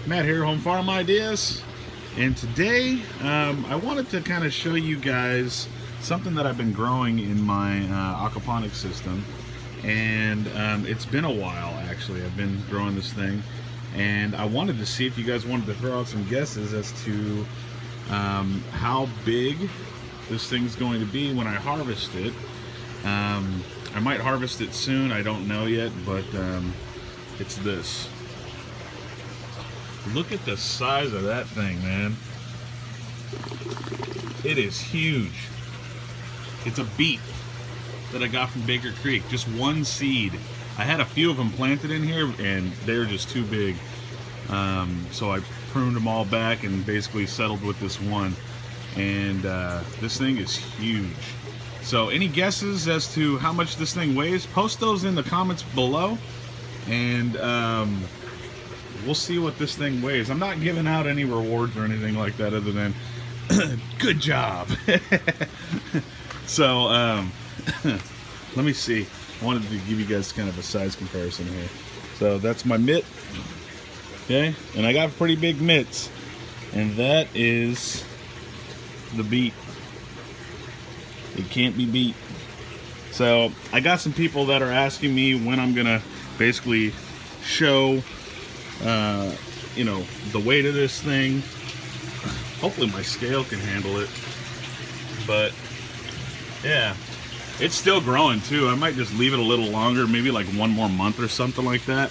Matt here, Home Farm Ideas, and today I wanted to kind of show you guys something that I've been growing in my aquaponics system, and it's been a while actually. I've been growing this thing, and I wanted to see if you guys wanted to throw out some guesses as to how big this thing's going to be when I harvest it. I might harvest it soon, I don't know yet, but it's this. Look at the size of that thing, man. It is huge. It's a beet that I got from Baker Creek. Just one seed. I had a few of them planted in here and they're just too big. So I pruned them all back and basically settled with this one. And this thing is huge. So any guesses as to how much this thing weighs? Post those in the comments below. And we'll see what this thing weighs. I'm not giving out any rewards or anything like that other than good job. So let me see. I wanted to give you guys kind of a size comparison here. So that's my mitt. Okay, and I got pretty big mitts, and that is the beet. It can't be beat. So I got some people that are asking me when I'm gonna basically show you know, the weight of this thing. Hopefully my scale can handle it, but yeah, it's still growing too. I might just leave it a little longer, maybe like one more month or something like that.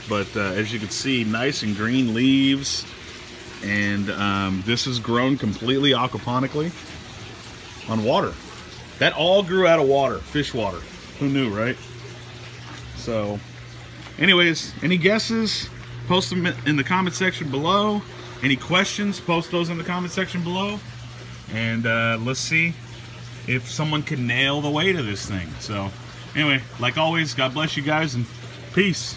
But as you can see, nice and green leaves, and this is grown completely aquaponically on water. That all grew out of water, fish water. Who knew, right? So anyways, any guesses? Post them in the comment section below. Any questions? Post those in the comment section below. And let's see if someone can nail the weight of this thing. So anyway, like always, God bless you guys and peace.